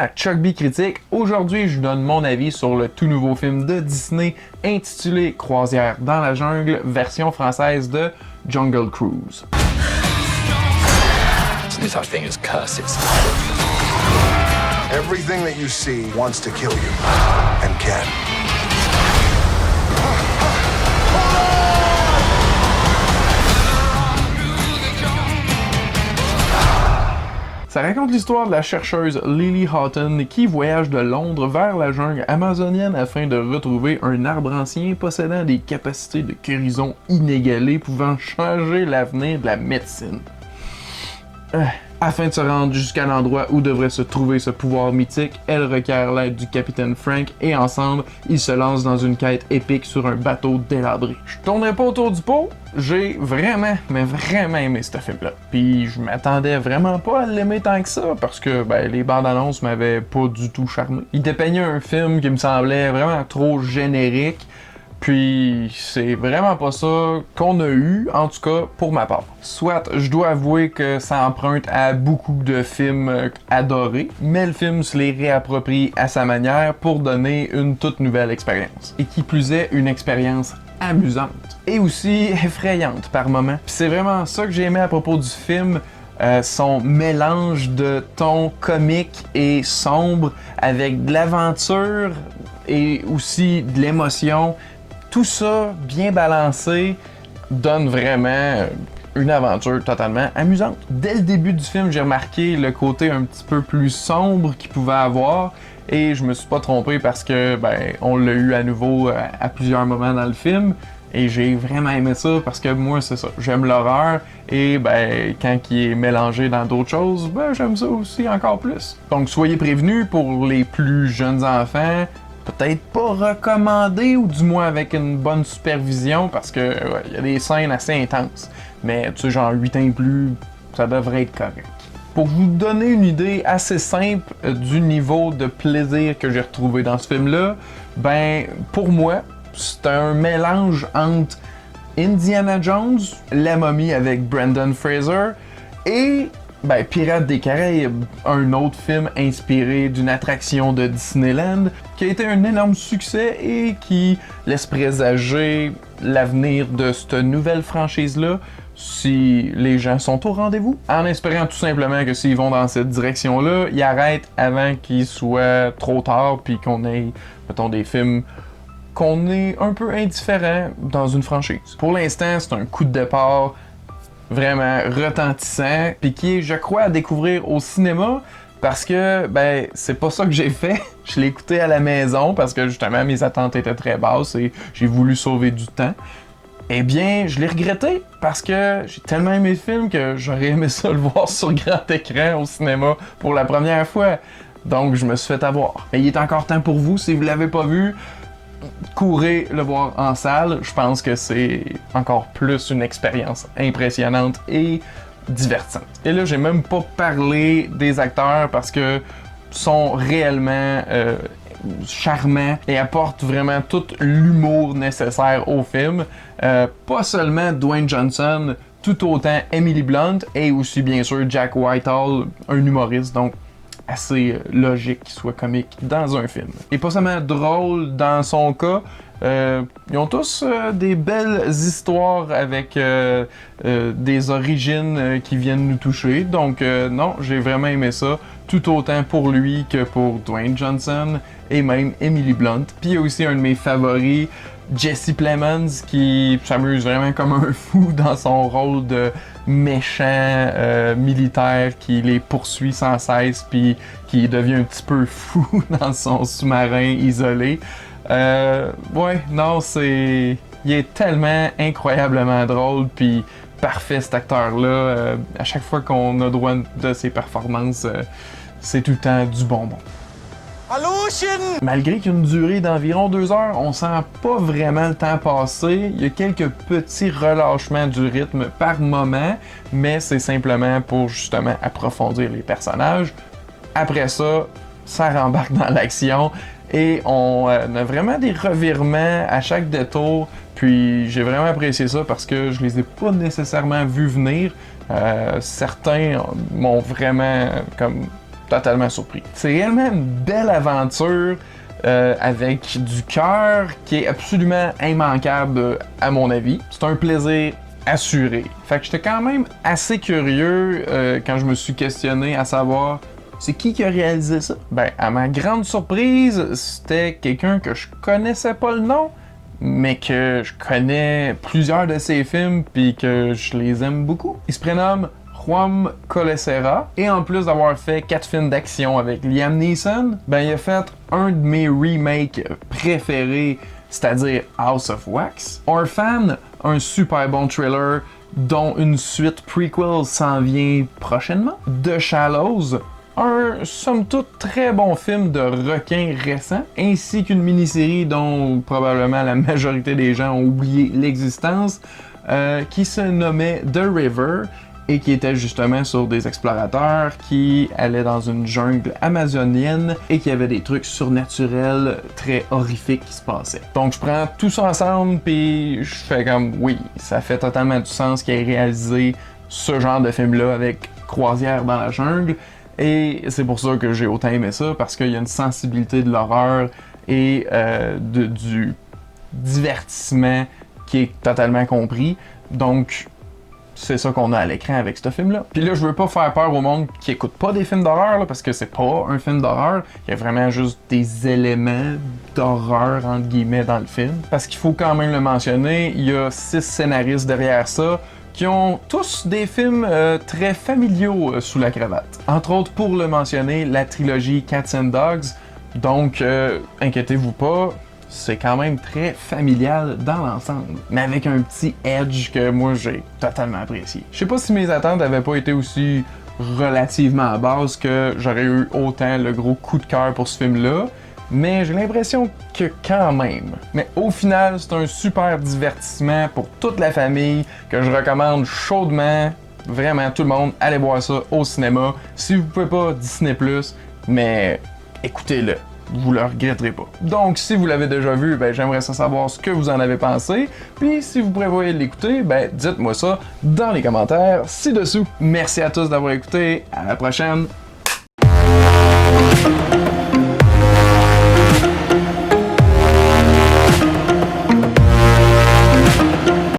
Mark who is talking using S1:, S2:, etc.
S1: à Chuck B Critique. Aujourd'hui, je vous donne mon avis sur le tout nouveau film de Disney intitulé Croisière dans la jungle, version française de Jungle Cruise.
S2: There's no such thing as curses.
S3: Everything that you see wants to kill you, and can.
S1: Ça raconte l'histoire de la chercheuse Lily Houghton qui voyage de Londres vers la jungle amazonienne afin de retrouver un arbre ancien possédant des capacités de guérison inégalées pouvant changer l'avenir de la médecine. Afin de se rendre jusqu'à l'endroit où devrait se trouver ce pouvoir mythique, elle requiert l'aide du capitaine Frank et ensemble, ils se lancent dans une quête épique sur un bateau délabré. Je tournerai pas autour du pot, j'ai vraiment aimé ce film-là. Puis je m'attendais vraiment pas à l'aimer tant que ça, parce que les bandes annonces m'avaient pas du tout charmé. Il dépeignait un film qui me semblait vraiment trop générique. Puis c'est vraiment pas ça qu'on a eu, en tout cas pour ma part. Soit je dois avouer que ça emprunte à beaucoup de films adorés, mais le film se les réapproprie à sa manière pour donner une toute nouvelle expérience. Et qui plus est, une expérience amusante. Et aussi effrayante par moments. Puis c'est vraiment ça que j'ai aimé à propos du film. Son mélange de tons comiques et sombres avec de l'aventure et aussi de l'émotion. Tout ça, bien balancé, donne vraiment une aventure totalement amusante. Dès le début du film, j'ai remarqué le côté un petit peu plus sombre qu'il pouvait avoir et je me suis pas trompé parce que on l'a eu à nouveau à plusieurs moments dans le film et j'ai vraiment aimé ça parce que moi c'est ça, j'aime l'horreur et quand il est mélangé dans d'autres choses, j'aime ça aussi encore plus. Donc soyez prévenus pour les plus jeunes enfants. Peut-être pas recommandé, ou du moins avec une bonne supervision, parce que y a des scènes assez intenses. Mais tu sais, genre 8 ans et plus, ça devrait être correct. Pour vous donner une idée assez simple du niveau de plaisir que j'ai retrouvé dans ce film-là, pour moi, c'est un mélange entre Indiana Jones, La Momie avec Brendan Fraser, et Pirates des Caraïbes, un autre film inspiré d'une attraction de Disneyland qui a été un énorme succès et qui laisse présager l'avenir de cette nouvelle franchise-là si les gens sont au rendez-vous. En espérant tout simplement que s'ils vont dans cette direction-là, ils arrêtent avant qu'il soit trop tard puis qu'on ait, mettons, des films qu'on est un peu indifférent dans une franchise. Pour l'instant, c'est un coup de départ vraiment retentissant, puis qui est, je crois, à découvrir au cinéma, parce que, c'est pas ça que j'ai fait. Je l'ai écouté à la maison, parce que, justement, mes attentes étaient très basses et j'ai voulu sauver du temps. Eh bien, je l'ai regretté, parce que j'ai tellement aimé le film que j'aurais aimé ça le voir sur grand écran au cinéma pour la première fois. Donc, je me suis fait avoir. Mais il est encore temps pour vous, si vous l'avez pas vu, courez le voir en salle, je pense que c'est encore plus une expérience impressionnante et divertissante. Et là, j'ai même pas parlé des acteurs parce que sont réellement charmants et apportent vraiment tout l'humour nécessaire au film. Pas seulement Dwayne Johnson, tout autant Emily Blunt et aussi bien sûr Jack Whitehall, un humoriste, donc assez logique qu'il soit comique dans un film. Et pas seulement drôle dans son cas, ils ont tous des belles histoires avec des origines qui viennent nous toucher. Donc non, j'ai vraiment aimé ça, tout autant pour lui que pour Dwayne Johnson et même Emily Blunt. Puis il y a aussi un de mes favoris, Jesse Plemons, qui s'amuse vraiment comme un fou dans son rôle de méchant militaire qui les poursuit sans cesse puis qui devient un petit peu fou dans son sous-marin isolé. Il est tellement incroyablement drôle puis parfait cet acteur-là. À chaque fois qu'on a droit de ses performances, c'est tout le temps du bonbon. Malgré qu'une durée d'environ 2 heures, on sent pas vraiment le temps passer. Il y a quelques petits relâchements du rythme par moment, mais c'est simplement pour justement approfondir les personnages. Après ça, ça rembarque dans l'action et on a vraiment des revirements à chaque détour. Puis j'ai vraiment apprécié ça parce que je les ai pas nécessairement vus venir. Certains m'ont vraiment comme totalement surpris. C'est réellement une belle aventure avec du cœur qui est absolument immanquable à mon avis. C'est un plaisir assuré. Fait que j'étais quand même assez curieux quand je me suis questionné à savoir c'est qui a réalisé ça? Ben, à ma grande surprise, c'était quelqu'un que je connaissais pas le nom, mais que je connais plusieurs de ses films puis que je les aime beaucoup. Il se prénomme Jaume Collet-Serra, et en plus d'avoir fait 4 films d'action avec Liam Neeson, ben il a fait un de mes remakes préférés, c'est-à-dire House of Wax. Orphan, un super bon thriller dont une suite prequel s'en vient prochainement. The Shallows, un somme toute très bon film de requin récent, ainsi qu'une mini-série dont probablement la majorité des gens ont oublié l'existence, qui se nommait The River, et qui était justement sur des explorateurs qui allaient dans une jungle amazonienne et qui avait des trucs surnaturels très horrifiques qui se passaient. Donc je prends tout ça ensemble puis je fais comme oui, ça fait totalement du sens qu'il ait réalisé ce genre de film-là avec Croisière dans la jungle, et c'est pour ça que j'ai autant aimé ça, parce qu'il y a une sensibilité de l'horreur et du divertissement qui est totalement compris. Donc c'est ça qu'on a à l'écran avec ce film-là. Puis là, je veux pas faire peur au monde qui écoute pas des films d'horreur, là, parce que c'est pas un film d'horreur. Il y a vraiment juste des éléments d'horreur, entre guillemets, dans le film. Parce qu'il faut quand même le mentionner, il y a 6 scénaristes derrière ça, qui ont tous des films très familiaux sous la cravate. Entre autres, pour le mentionner, la trilogie Cats and Dogs. Donc, inquiétez-vous pas, c'est quand même très familial dans l'ensemble, mais avec un petit edge que moi j'ai totalement apprécié. Je sais pas si mes attentes avaient pas été aussi relativement à base que j'aurais eu autant le gros coup de cœur pour ce film-là, mais j'ai l'impression que quand même. Mais au final, c'est un super divertissement pour toute la famille que je recommande chaudement. Vraiment, tout le monde, allez voir ça au cinéma. Si vous pouvez pas, Disney+, mais écoutez-le. Vous le regretterez pas. Donc, si vous l'avez déjà vu, ben, j'aimerais savoir ce que vous en avez pensé. Puis, si vous prévoyez de l'écouter, ben, dites-moi ça dans les commentaires ci-dessous. Merci à tous d'avoir écouté. À la prochaine.